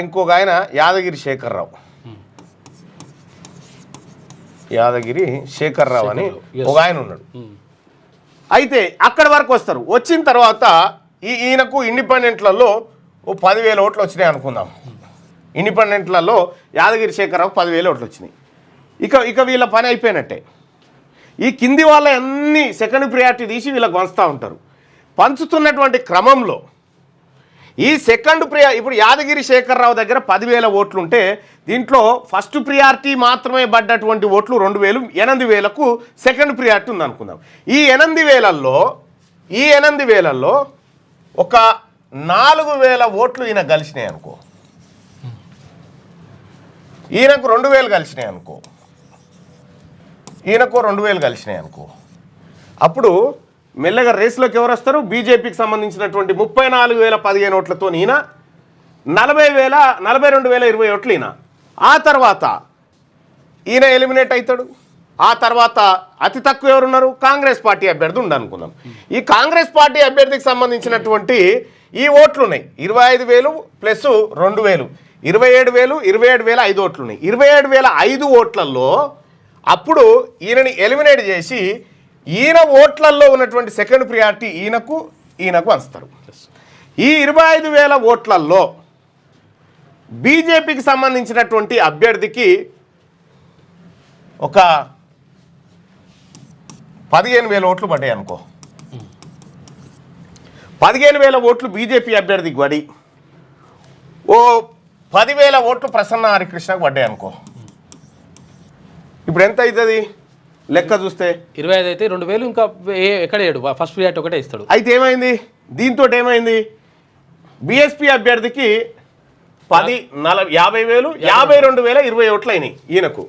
ఇంకొక ఆయన యాదగిరి శేఖర్రావు అని ఒక ఆయన ఉన్నాడు. అయితే అక్కడి వరకు వస్తారు. వచ్చిన తర్వాత ఈయనకు ఇండిపెండెంట్లలో 10,000 ఓట్లు వచ్చినాయి అనుకుందాం. ఇండిపెండెంట్లలో యాదగిరి శేఖర్రావు 10,000 ఓట్లు వచ్చినాయి. ఇక వీళ్ళ పని అయిపోయినట్టే. ఈ కింది వాళ్ళ అన్ని సెకండ్ ప్రియారిటీ తీసి వీళ్ళకి పంచుతూ ఉంటారు. పంచుతున్నటువంటి క్రమంలో ఈ ఇప్పుడు యాదగిరి శేఖర్రావు దగ్గర 10,000 ఓట్లు ఉంటే దీంట్లో ఫస్ట్ ప్రియారిటీ మాత్రమే పడ్డటువంటి ఓట్లు 2,000, 8,000కు సెకండ్ ప్రియారిటీ ఉంది అనుకుందాం. ఈ 8,000ల్లో ఒక 4,000 ఓట్లు ఈయన కలిసినాయి అనుకో, ఈయనకు 2,000 కలిసినాయి అనుకో, ఈయనకు 2,000 కలిసినాయి అనుకో, అప్పుడు మెల్లగా రేసులోకి ఎవరు వస్తారు? బీజేపీకి సంబంధించినటువంటి 34,015 ఓట్లతో ఈయన, 42,020 ఓట్లు ఈయన. ఆ తర్వాత ఈయన ఎలిమినేట్ అవుతాడు. ఆ తర్వాత అతి తక్కువ ఎవరున్నారు? కాంగ్రెస్ పార్టీ అభ్యర్థి ఉండనుకుందాం. ఈ కాంగ్రెస్ పార్టీ అభ్యర్థికి సంబంధించినటువంటి ఈ ఓట్లు ఉన్నాయి 25,000 ప్లస్ 2,000, 27,000 5 ఓట్లు ఉన్నాయి. 27,005 ఓట్లలో అప్పుడు ఈయనని ఎలిమినేట్ చేసి ఈయన ఓట్లలో ఉన్నటువంటి సెకండ్ ప్రియారిటీ ఈయనకు పంచుతారు. ఈ 25,000 ఓట్లలో బీజేపీకి సంబంధించినటువంటి అభ్యర్థికి ఒక 15,000 ఓట్లు పడ్డాయి అనుకో. 15,000 ఓట్లు బీజేపీ అభ్యర్థికి పడి ఓ 10,000 ఓట్లు ప్రసన్న హరికృష్ణకు పడ్డాయి అనుకో. ఇప్పుడు ఎంత అవుతుంది లెక్క చూస్తే? 25 అయితే 2,000 ఇంకా ఎక్కడ వేయడు, ఫస్ట్ ప్రియారిటీ ఒకటే ఇస్తాడు. అయితే ఏమైంది దీంతో? ఏమైంది? బీఎస్పీ అభ్యర్థికి 50,000, 52,020 ఓట్లు అయినాయి. ఈయనకు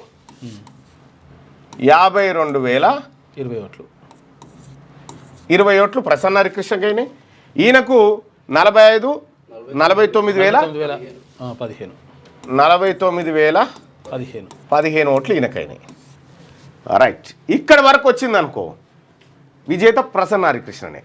52,020 ఓట్లు, 20 ఓట్లు ప్రసన్న హరికృష్ణకి అయినాయి. ఈయనకు 49,015 ఓట్లు ఈయనకైనాయి. రైట్, ఇక్కడ వరకు వచ్చిందనుకో, విజేత ప్రసన్న హరికృష్ణనే.